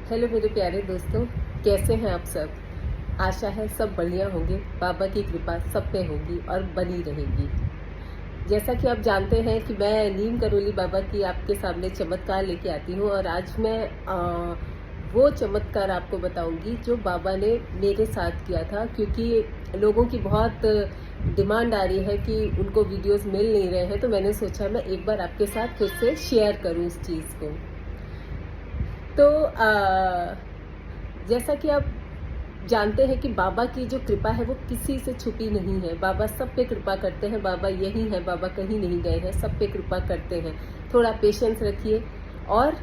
Hello मेरे प्यारे दोस्तों, कैसे हैं आप सब। आशा है सब बढ़िया होंगे। बाबा की कृपा सब पे होगी और बनी रहेगी। जैसा कि आप जानते हैं कि मैं नीम करोली बाबा की आपके सामने चमत्कार लेके आती हूँ और आज मैं वो चमत्कार आपको बताऊंगी जो बाबा ने मेरे साथ किया था, क्योंकि लोगं की बहुत डिमांड आ रही है कि उनको वीडियोस मिल नहीं रहे हैं। तो मैंने सोचा मैं एक बार आपके साथ फिर से शेयर करूं इस चीज़ को। तो जैसा कि आप जानते हैं कि बाबा की जो कृपा है वो किसी से छुपी नहीं है। बाबा सब पे कृपा करते हैं। बाबा यही है, बाबा कहीं नहीं गए हैं, सब पे कृपा करते हैं। थोड़ा पेशेंस रखिए और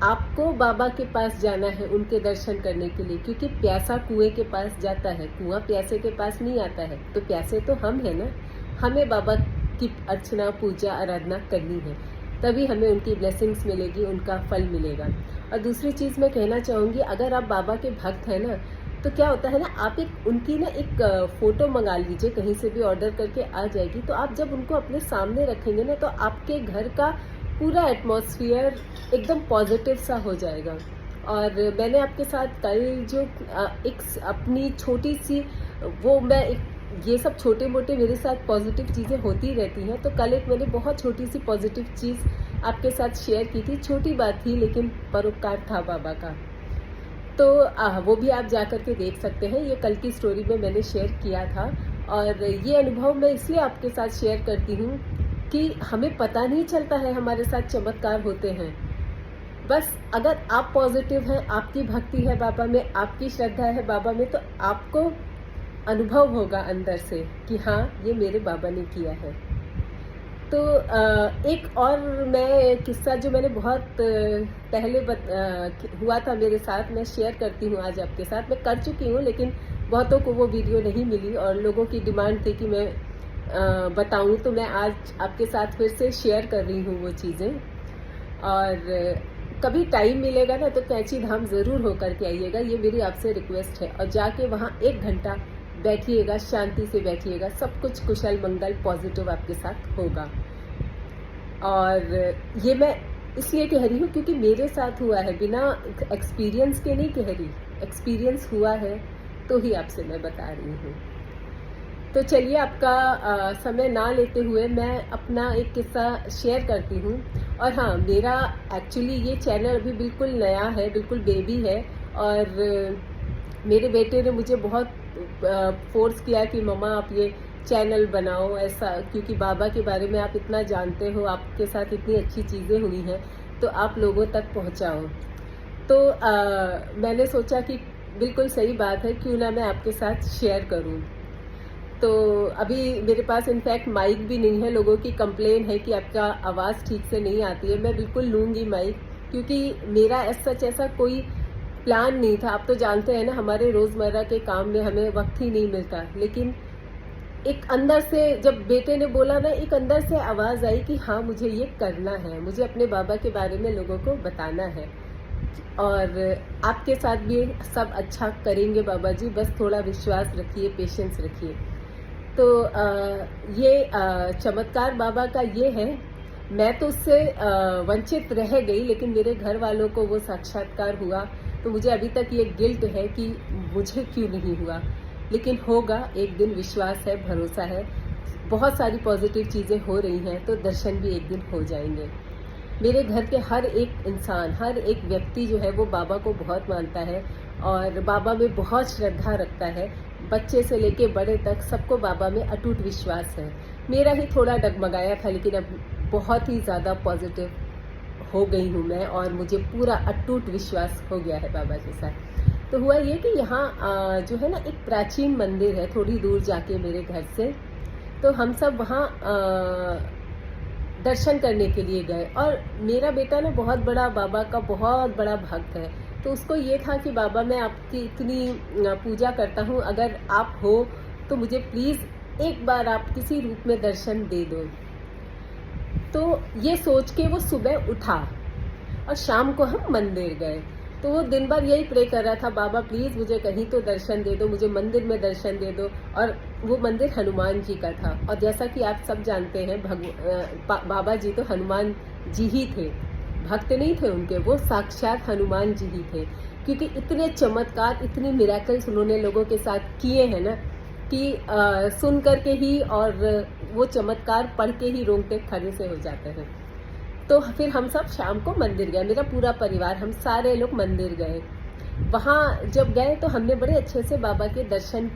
आपको बाबा के पास जाना है उनके दर्शन करने के लिए, क्योंकि प्यासा कुएं के पास जाता है, कुआं प्यासे के पास नहीं आता है। तो प्यासे तो हम है ना, हमें बाबा की अर्चना पूजा आराधना करनी है, तभी हमें उनकी ब्लेसिंग्स मिलेगी, उनका फल मिलेगा। और दूसरी चीज़ मैं कहना चाहूँगी, अगर आप बाबा के भक्त हैं ना, तो क्या होता है ना, आप एक उनकी ना एक फ़ोटो मंगा लीजिए, कहीं से भी ऑर्डर करके आ जाएगी। तो आप जब उनको अपने सामने रखेंगे ना, तो आपके घर का पूरा एटमॉस्फेयर एकदम पॉजिटिव सा हो जाएगा। और मैंने आपके साथ कल जो एक अपनी छोटी सी वो मैं एक ये सब छोटे मोटे मेरे साथ पॉजिटिव चीज़ें होती रहती हैं। तो कल एक मैंने बहुत छोटी सी पॉजिटिव चीज़ आपके साथ शेयर की थी। छोटी बात थी लेकिन परोपकार था बाबा का। तो वो भी आप जा कर के देख सकते हैं। ये कल की स्टोरी में मैंने शेयर किया था। और ये अनुभव मैं इसलिए आपके साथ शेयर करती हूँ कि हमें पता नहीं चलता है हमारे साथ चमत्कार होते हैं। बस अगर आप पॉजिटिव हैं, आपकी भक्ति है बाबा में, आपकी श्रद्धा है बाबा में, तो आपको अनुभव होगा अंदर से कि हाँ, ये मेरे बाबा ने किया है। तो एक और मैं किस्सा जो मैंने बहुत पहले हुआ था मेरे साथ, मैं शेयर करती हूँ आज आपके साथ। मैं कर चुकी हूँ लेकिन बहुतों को वो वीडियो नहीं मिली और लोगों की डिमांड थी कि मैं बताऊँ, तो मैं आज आपके साथ फिर से शेयर कर रही हूँ वो चीज़ें। और कभी टाइम मिलेगा ना तो कैंची धाम ज़रूर होकर के आइएगा, ये मेरी आपसे रिक्वेस्ट है। और जाके वहाँ 1 घंटा बैठिएगा, शांति से बैठिएगा, सब कुछ कुशल मंगल पॉजिटिव आपके साथ होगा। और ये मैं इसलिए कह रही हूँ क्योंकि मेरे साथ हुआ है, बिना एक्सपीरियंस के नहीं कह रही, एक्सपीरियंस हुआ है तो ही आपसे मैं बता रही हूँ। तो चलिए, आपका समय ना लेते हुए मैं अपना एक किस्सा शेयर करती हूँ। और हाँ, मेरा एक्चुअली ये चैनल अभी बिल्कुल नया है, बिल्कुल बेबी है। और मेरे बेटे ने मुझे बहुत फोर्स किया कि मम्मा आप ये चैनल बनाओ ऐसा, क्योंकि बाबा के बारे में आप इतना जानते हो, आपके साथ इतनी अच्छी चीज़ें हुई हैं, तो आप लोगों तक पहुँचाओ। तो मैंने सोचा कि बिल्कुल सही बात है, क्यों ना मैं आपके साथ शेयर करूँ। तो अभी मेरे पास इनफैक्ट माइक भी नहीं है। लोगों की कंप्लेन है कि आपका आवाज़ ठीक से नहीं आती है। मैं बिल्कुल लूँगी माइक, क्योंकि मेरा ऐसा कोई प्लान नहीं था। आप तो जानते हैं ना, हमारे रोज़मर्रा के काम में हमें वक्त ही नहीं मिलता। लेकिन एक अंदर से जब बेटे ने बोला ना, एक अंदर से आवाज़ आई कि हाँ, मुझे ये करना है, मुझे अपने बाबा के बारे में लोगों को बताना है। और आपके साथ भी सब अच्छा करेंगे बाबा जी, बस थोड़ा विश्वास रखिए, पेशेंस रखिए। तो ये चमत्कार बाबा का ये है। मैं तो उससे वंचित रह गई, लेकिन मेरे घर वालों को वो साक्षात्कार हुआ। तो मुझे अभी तक ये गिल्ट है कि मुझे क्यों नहीं हुआ, लेकिन होगा एक दिन, विश्वास है, भरोसा है। बहुत सारी पॉजिटिव चीज़ें हो रही हैं, तो दर्शन भी एक दिन हो जाएंगे। मेरे घर के हर एक इंसान, हर एक व्यक्ति जो है वो बाबा को बहुत मानता है और बाबा में बहुत श्रद्धा रखता है। बच्चे से लेके बड़े तक सबको बाबा में अटूट विश्वास है। मेरा ही थोड़ा डगमगाया था, लेकिन अब बहुत ही ज़्यादा पॉजिटिव हो गई हूँ मैं, और मुझे पूरा अटूट विश्वास हो गया है बाबा के साथ। तो हुआ ये कि यहाँ जो है ना, एक प्राचीन मंदिर है थोड़ी दूर जाके मेरे घर से। तो हम सब वहाँ दर्शन करने के लिए गए। और मेरा बेटा ना बहुत बड़ा बाबा का बहुत बड़ा भक्त है। तो उसको ये था कि बाबा, मैं आपकी इतनी पूजा करता हूँ, अगर आप हो तो मुझे प्लीज़ एक बार आप किसी रूप में दर्शन दे दो। तो ये सोच के वो सुबह उठा और शाम को हम मंदिर गए। तो वो दिन भर यही प्रे कर रहा था, बाबा प्लीज़ मुझे कहीं तो दर्शन दे दो, मुझे मंदिर में दर्शन दे दो। और वो मंदिर हनुमान जी का था। और जैसा कि आप सब जानते हैं, बाबा जी तो हनुमान जी ही थे। भक्त नहीं थे उनके, वो साक्षात हनुमान जी ही थे, क्योंकि इतने चमत्कार, इतने मिरेकल्स उन्होंने लोगों के साथ किए हैं ना कि सुन करके ही और वो चमत्कार पढ़ के ही रोंगटे खड़े से हो जाते हैं। तो फिर हम सब शाम को मंदिर गए, मेरा पूरा परिवार, हम सारे लोग मंदिर गए। वहाँ जब गए तो हमने बड़े अच्छे से बाबा के दर्शन,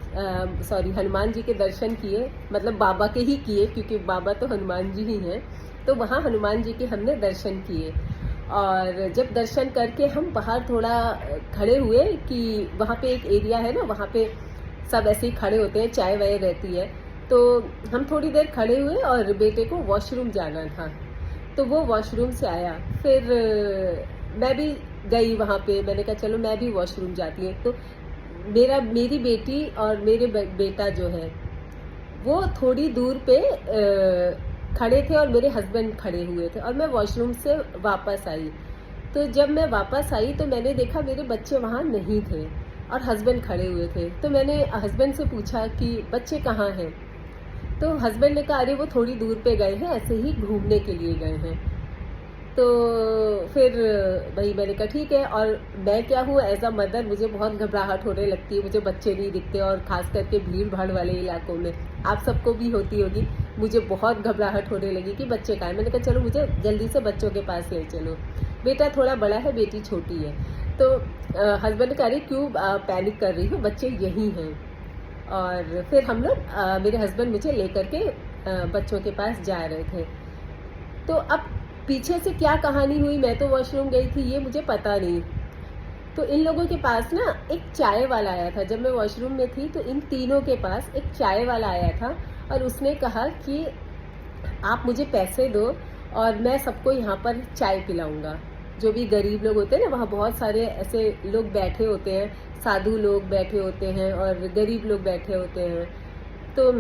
हनुमान जी के दर्शन किए, मतलब बाबा के ही किए, क्योंकि बाबा तो हनुमान जी ही हैं। तो वहाँ हनुमान जी के हमने दर्शन किए, और जब दर्शन करके हम बाहर थोड़ा खड़े हुए कि वहाँ पे एक एरिया है ना, वहाँ पे सब ऐसे ही खड़े होते हैं, चाय वाय रहती है। तो हम थोड़ी देर खड़े हुए और बेटे को वॉशरूम जाना था, तो वो वॉशरूम से आया। फिर मैं भी गई वहाँ पे, मैंने कहा चलो मैं भी वॉशरूम जाती हूँ। तो मेरी बेटी और मेरे बेटा जो है वो थोड़ी दूर पे खड़े थे और मेरे हस्बैंड खड़े हुए थे, और मैं वॉशरूम से वापस आई। तो जब मैं वापस आई तो मैंने देखा मेरे बच्चे वहाँ नहीं थे और हस्बैंड खड़े हुए थे। तो मैंने हस्बैंड से पूछा कि बच्चे कहाँ हैं? तो हस्बैंड ने कहा अरे वो थोड़ी दूर पे गए हैं, ऐसे ही घूमने के लिए गए हैं। तो फिर भाई मैंने कहा ठीक है। और मैं क्या हूँ, एज अ मदर मुझे बहुत घबराहट होने लगती है, मुझे बच्चे नहीं दिखते, और ख़ास करके भीड़ भाड़ वाले इलाकों में, आप सबको भी होती होगी, मुझे बहुत घबराहट होने लगी कि बच्चे कहाँ हैं। मैंने कहा चलो मुझे जल्दी से बच्चों के पास ले चलो, बेटा थोड़ा बड़ा है, बेटी छोटी है। तो हस्बैंड ने कहा अरे क्यों पैनिक कर रही हो, बच्चे यहीं हैं। और फिर हम लोग, मेरे हस्बैंड मुझे लेकर के बच्चों के पास जा रहे थे। तो अब पीछे से क्या कहानी हुई, मैं तो वॉशरूम गई थी, ये मुझे पता नहीं। तो इन लोगों के पास ना एक चाय वाला आया था, जब मैं वॉशरूम में थी तो इन तीनों के पास एक चाय वाला आया था, और उसने कहा कि आप मुझे पैसे दो और मैं सबको यहाँ पर चाय पिलाऊंगा। जो भी गरीब लोग होते हैं ना, वहाँ बहुत सारे ऐसे लोग बैठे होते हैं, साधु लोग बैठे होते हैं और गरीब लोग बैठे होते हैं। तो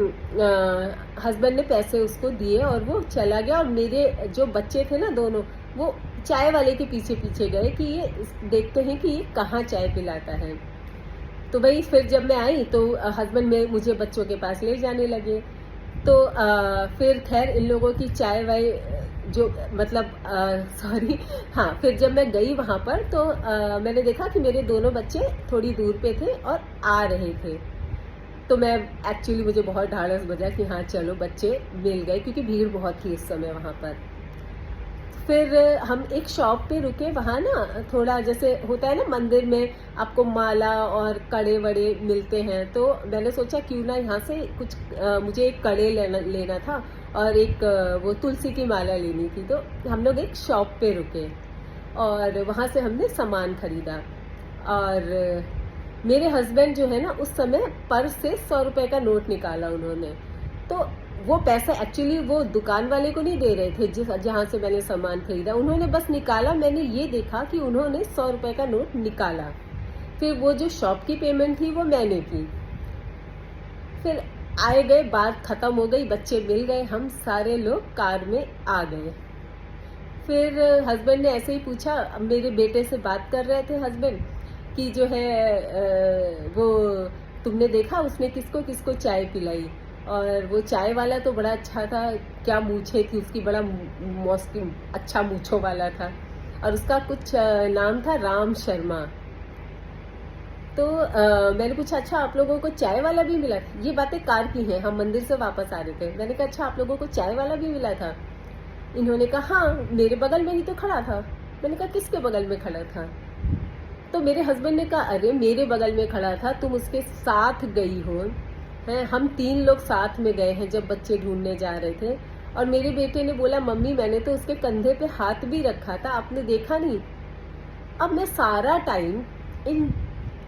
हस्बैंड ने पैसे उसको दिए और वो चला गया, और मेरे जो बच्चे थे ना दोनों, वो चाय वाले के पीछे पीछे गए कि ये देखते हैं कि ये कहाँ चाय पिलाता है। तो भाई फिर जब मैं आई तो हस्बैंड में मुझे बच्चों के पास ले जाने लगे। तो फिर खैर इन लोगों की चाय वाय जो मतलब हाँ, फिर जब मैं गई वहाँ पर तो मैंने देखा कि मेरे दोनों बच्चे थोड़ी दूर पे थे और आ रहे थे। तो मैं एक्चुअली मुझे बहुत ढाढ़स बजा कि हाँ चलो बच्चे मिल गए, क्योंकि भीड़ बहुत थी इस समय वहाँ पर। फिर हम एक शॉप पे रुके, वहाँ ना थोड़ा जैसे होता है ना मंदिर में आपको माला और कड़े वड़े मिलते हैं, तो मैंने सोचा क्यों ना यहाँ से कुछ मुझे एक कड़े लेना था और एक वो तुलसी की माला लेनी थी। तो हम लोग एक शॉप पे रुके और वहाँ से हमने सामान खरीदा। और मेरे हस्बैंड जो है ना, उस समय पर्स से 100 रुपए का नोट निकाला उन्होंने। तो वो पैसा एक्चुअली वो दुकान वाले को नहीं दे रहे थे जहाँ से मैंने सामान खरीदा, उन्होंने बस निकाला। मैंने ये देखा कि उन्होंने 100 रुपए का नोट निकाला। फिर वो जो शॉप की पेमेंट थी वो मैंने की। फिर आए गए, बात खत्म हो गई, बच्चे मिल गए, हम सारे लोग कार में आ गए। फिर हस्बैंड ने ऐसे ही पूछा, मेरे बेटे से बात कर रहे थे हस्बैंड कि जो है वो तुमने देखा उसने किसको किसको चाय पिलाई। और वो चाय वाला तो बड़ा अच्छा था, क्या मूछे थी उसकी, बड़ा मौसम अच्छा मूछों वाला था, और उसका कुछ नाम था राम शर्मा। तो मैंने पूछा अच्छा आप लोगों को चाय वाला भी मिला? ये बातें कार की हैं, हम मंदिर से वापस आ रहे थे। मैंने कहा अच्छा आप लोगों को चाय वाला भी मिला था? इन्होंने कहा हाँ, मेरे बगल में ही तो खड़ा था। मैंने कहा किसके बगल में खड़ा था? तो मेरे हस्बैंड ने कहा अरे मेरे बगल में खड़ा था, तुम उसके साथ गई हो हैं, हम 3 लोग साथ में गए हैं जब बच्चे ढूंढने जा रहे थे। और मेरे बेटे ने बोला मम्मी मैंने तो उसके कंधे पे हाथ भी रखा था, आपने देखा नहीं? अब मैं सारा टाइम इन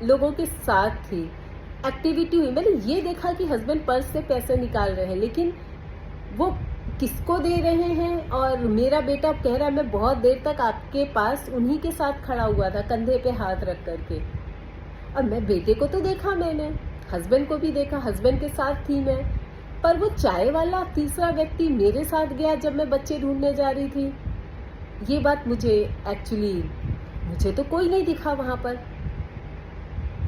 लोगों के साथ थी, एक्टिविटी हुई, मैंने ये देखा कि हस्बैंड पर्स से पैसे निकाल रहे हैं, लेकिन वो किसको दे रहे हैं? और मेरा बेटा कह रहा है मैं बहुत देर तक आपके पास उन्हीं के साथ खड़ा हुआ था, कंधे पे हाथ रख करके। और मैं बेटे को तो देखा मैंने, हस्बैंड को भी देखा, हस्बैंड के साथ थी मैं, पर वो चाय वाला तीसरा व्यक्ति मेरे साथ गया जब मैं बच्चे ढूंढने जा रही थी। ये बात मुझे तो कोई नहीं दिखा वहां पर।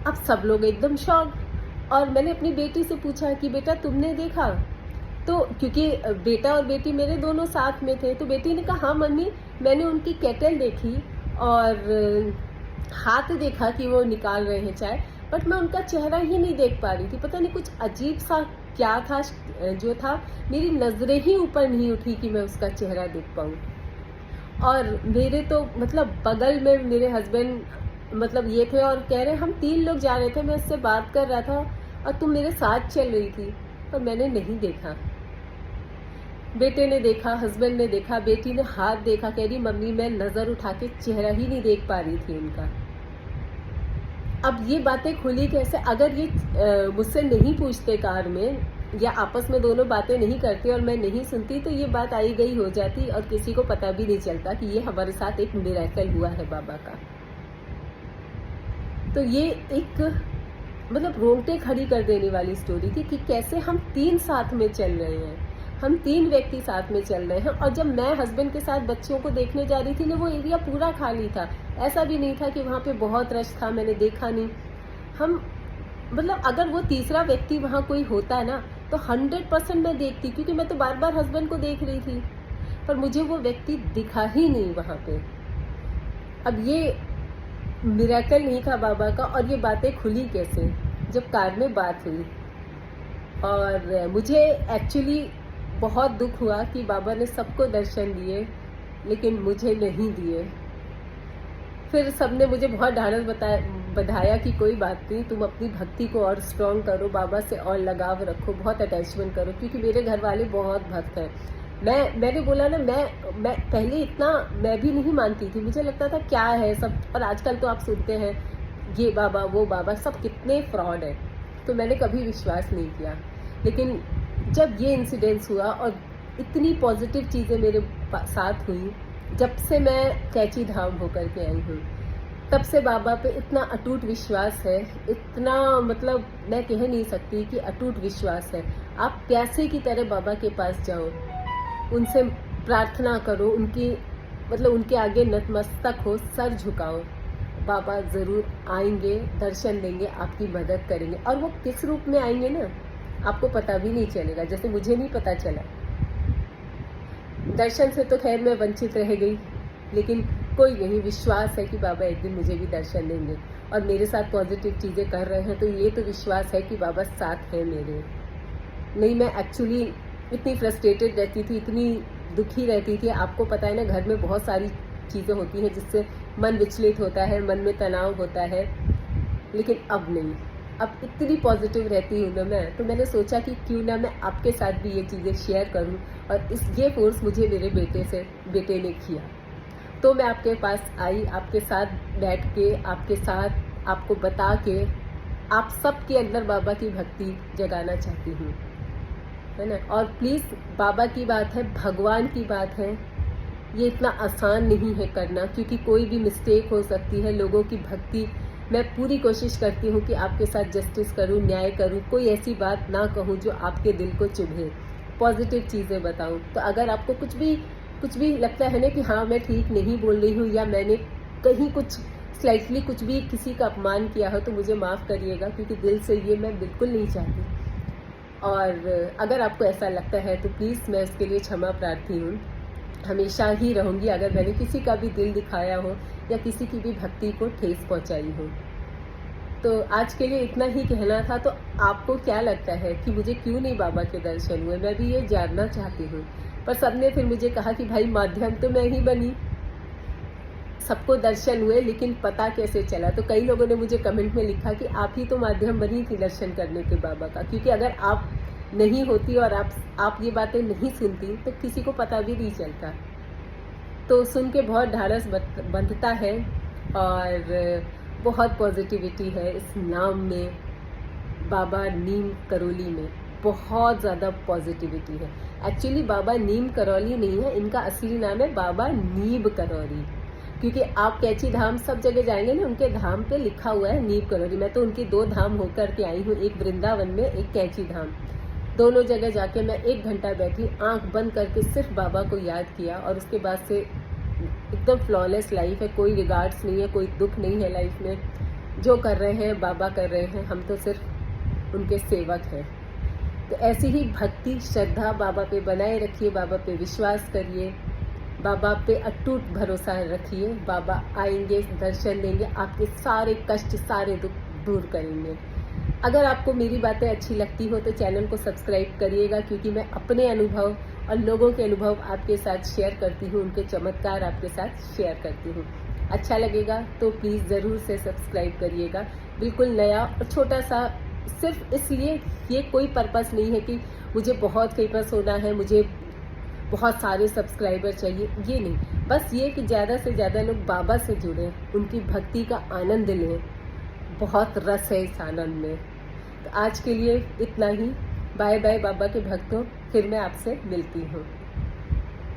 अब सब लोग एकदम शॉक। और मैंने अपनी बेटी से पूछा कि बेटा तुमने देखा? तो क्योंकि बेटा और बेटी मेरे दोनों साथ में थे, तो बेटी ने कहा हाँ मम्मी मैंने उनकी केटल देखी और हाथ देखा कि वो निकाल रहे हैं चाय, बट मैं उनका चेहरा ही नहीं देख पा रही थी। पता नहीं कुछ अजीब सा क्या था जो था, मेरी नजरें ही ऊपर नहीं उठी कि मैं उसका चेहरा देख पाऊँ। और मेरे तो मतलब बगल में मेरे हस्बैंड मतलब ये थे और कह रहे हम 3 लोग जा रहे थे, मैं उससे बात कर रहा था और तुम मेरे साथ चल रही थी, पर मैंने नहीं देखा। बेटे ने देखा, हस्बैंड ने देखा, बेटी ने हाथ देखा, कह रही मम्मी मैं नजर उठा के चेहरा ही नहीं देख पा रही थी उनका। अब ये बातें खुली कैसे? अगर ये मुझसे नहीं पूछते कार में या आपस में दोनों बातें नहीं करते और मैं नहीं सुनती, तो ये बात आई गई हो जाती और किसी को पता भी नहीं चलता कि ये हमारे साथ एक मिरेकल हुआ है बाबा का। तो ये एक मतलब रोंगटे खड़ी कर देने वाली स्टोरी थी कि कैसे हम 3 साथ में चल रहे हैं, हम 3 व्यक्ति साथ में चल रहे हैं। और जब मैं हस्बैंड के साथ बच्चों को देखने जा रही थी ना, वो एरिया पूरा खाली था, ऐसा भी नहीं था कि वहाँ पे बहुत रश था, मैंने देखा नहीं। हम मतलब अगर वो तीसरा व्यक्ति वहाँ कोई होता ना तो 100% मैं देखती, क्योंकि मैं तो बार बार हस्बैंड को देख रही थी, पर मुझे वो व्यक्ति दिखा ही नहीं वहाँ पे। अब ये मिरेकल नहीं था बाबा का। और ये बातें खुली कैसे? जब कार में बात हुई और मुझे एक्चुअली बहुत दुख हुआ कि बाबा ने सबको दर्शन दिए लेकिन मुझे नहीं दिए। फिर सबने मुझे बहुत ढाढ़स बधाया कि कोई बात नहीं, तुम अपनी भक्ति को और स्ट्रॉन्ग करो, बाबा से और लगाव रखो, बहुत अटैचमेंट करो, क्योंकि मेरे घर वाले बहुत भक्त हैं। मैंने बोला ना, मैं पहले इतना मैं भी नहीं मानती थी, मुझे लगता था क्या है सब। और आजकल तो आप सुनते हैं ये बाबा वो बाबा, सब कितने फ्रॉड है, तो मैंने कभी विश्वास नहीं किया। लेकिन जब ये इंसिडेंस हुआ और इतनी पॉजिटिव चीज़ें मेरे साथ हुई, जब से मैं कैची धाम होकर के आई हूँ, तब से बाबा पे इतना अटूट विश्वास है, इतना मतलब मैं कह नहीं सकती कि अटूट विश्वास है। आप प्यासे की तरह बाबा के पास जाओ, उनसे प्रार्थना करो, उनकी मतलब उनके आगे नतमस्तक हो, सर झुकाओ, बाबा ज़रूर आएंगे, दर्शन देंगे, आपकी मदद करेंगे। और वो किस रूप में आएंगे ना, आपको पता भी नहीं चलेगा, जैसे मुझे नहीं पता चला। दर्शन से तो खैर मैं वंचित रह गई, लेकिन कोई नहीं, विश्वास है कि बाबा एक दिन मुझे भी दर्शन देंगे। और मेरे साथ पॉजिटिव चीज़ें कर रहे हैं, तो ये तो विश्वास है कि बाबा साथ है मेरे। नहीं, मैं एक्चुअली इतनी फ्रस्ट्रेटेड रहती थी, इतनी दुखी रहती थी। आपको पता है ना, घर में बहुत सारी चीज़ें होती हैं जिससे मन विचलित होता है, मन में तनाव होता है, लेकिन अब नहीं। अब इतनी पॉजिटिव रहती हूँ ना मैं, तो मैंने सोचा कि क्यों ना मैं आपके साथ भी ये चीज़ें शेयर करूँ। और ये फोर्स मुझे मेरे बेटे ने किया, तो मैं आपके पास आई, आपके साथ बैठ के, आपके साथ आपको बता के, आप सबके अंदर बाबा की भक्ति जगाना चाहती हूँ, है ना। और प्लीज़, बाबा की बात है, भगवान की बात है, ये इतना आसान नहीं है करना, क्योंकि कोई भी मिस्टेक हो सकती है। लोगों की भक्ति, मैं पूरी कोशिश करती हूँ कि आपके साथ जस्टिस करूँ, न्याय करूँ, कोई ऐसी बात ना कहूँ जो आपके दिल को चुभे, पॉजिटिव चीज़ें बताऊँ। तो अगर आपको कुछ भी लगता है ना कि हाँ मैं ठीक नहीं बोल रही हूँ, या मैंने कहीं कुछ स्लाइटली कुछ भी किसी का अपमान किया हो, तो मुझे माफ़ करिएगा, क्योंकि दिल से ये मैं बिल्कुल नहीं चाहती। और अगर आपको ऐसा लगता है तो प्लीज़, मैं उसके लिए क्षमा प्रार्थी हूँ, हमेशा ही रहूँगी अगर मैंने किसी का भी दिल दिखाया हो या किसी की भी भक्ति को ठेस पहुँचाई हो। तो आज के लिए इतना ही कहना था। तो आपको क्या लगता है कि मुझे क्यों नहीं बाबा के दर्शन हुए? मैं भी ये जानना चाहती हूँ। पर सबने फिर मुझे कहा कि भाई माध्यम तो मैं ही बनी, सबको दर्शन हुए, लेकिन पता कैसे चला? तो कई लोगों ने मुझे कमेंट में लिखा कि आप ही तो माध्यम बनी थी दर्शन करने के बाबा का, क्योंकि अगर आप नहीं होती और आप ये बातें नहीं सुनती तो किसी को पता भी नहीं चलता। तो सुन के बहुत ढाढ़स बंधता है और बहुत पॉजिटिविटी है इस नाम में, बाबा नीम करौली में बहुत ज़्यादा पॉजिटिविटी है। एक्चुअली बाबा नीम करौली नहीं है, इनका असली नाम है बाबा नीब करौली, क्योंकि आप कैची धाम सब जगह जाएंगे ना, उनके धाम पे लिखा हुआ है नीब करौली। मैं तो उनकी 2 धाम होकर के आई हूँ, एक वृंदावन में, एक कैची धाम। दोनों जगह जाके मैं 1 घंटा बैठी, आंख बंद करके सिर्फ बाबा को याद किया, और उसके बाद से एकदम फ्लॉलेस लाइफ है, कोई रिगार्ड्स नहीं है, कोई दुख नहीं है लाइफ में। जो कर रहे हैं बाबा कर रहे हैं, हम तो सिर्फ उनके सेवक हैं। तो ऐसी ही भक्ति श्रद्धा बाबा पे बनाए रखिए, बाबा पे विश्वास करिए, बाबा पे अटूट भरोसा रखिए, बाबा आएंगे, दर्शन देंगे, आपके सारे कष्ट सारे दुख दूर करेंगे। अगर आपको मेरी बातें अच्छी लगती हो तो चैनल को सब्सक्राइब करिएगा, क्योंकि मैं अपने अनुभव और लोगों के अनुभव आपके साथ शेयर करती हूँ, उनके चमत्कार आपके साथ शेयर करती हूँ। अच्छा लगेगा तो प्लीज़ ज़रूर से सब्सक्राइब करिएगा। बिल्कुल नया और छोटा सा, सिर्फ इसलिए, ये कोई पर्पस नहीं है कि मुझे बहुत फेमस होना है, मुझे बहुत सारे सब्सक्राइबर चाहिए, ये नहीं। बस ये कि ज़्यादा से ज़्यादा लोग बाबा से जुड़ें, उनकी भक्ति का आनंद लें। बहुत रस है इस आनंद में। तो आज के लिए इतना ही। बाय बाय बाबा के भक्तों, फिर मैं आपसे मिलती हूँ।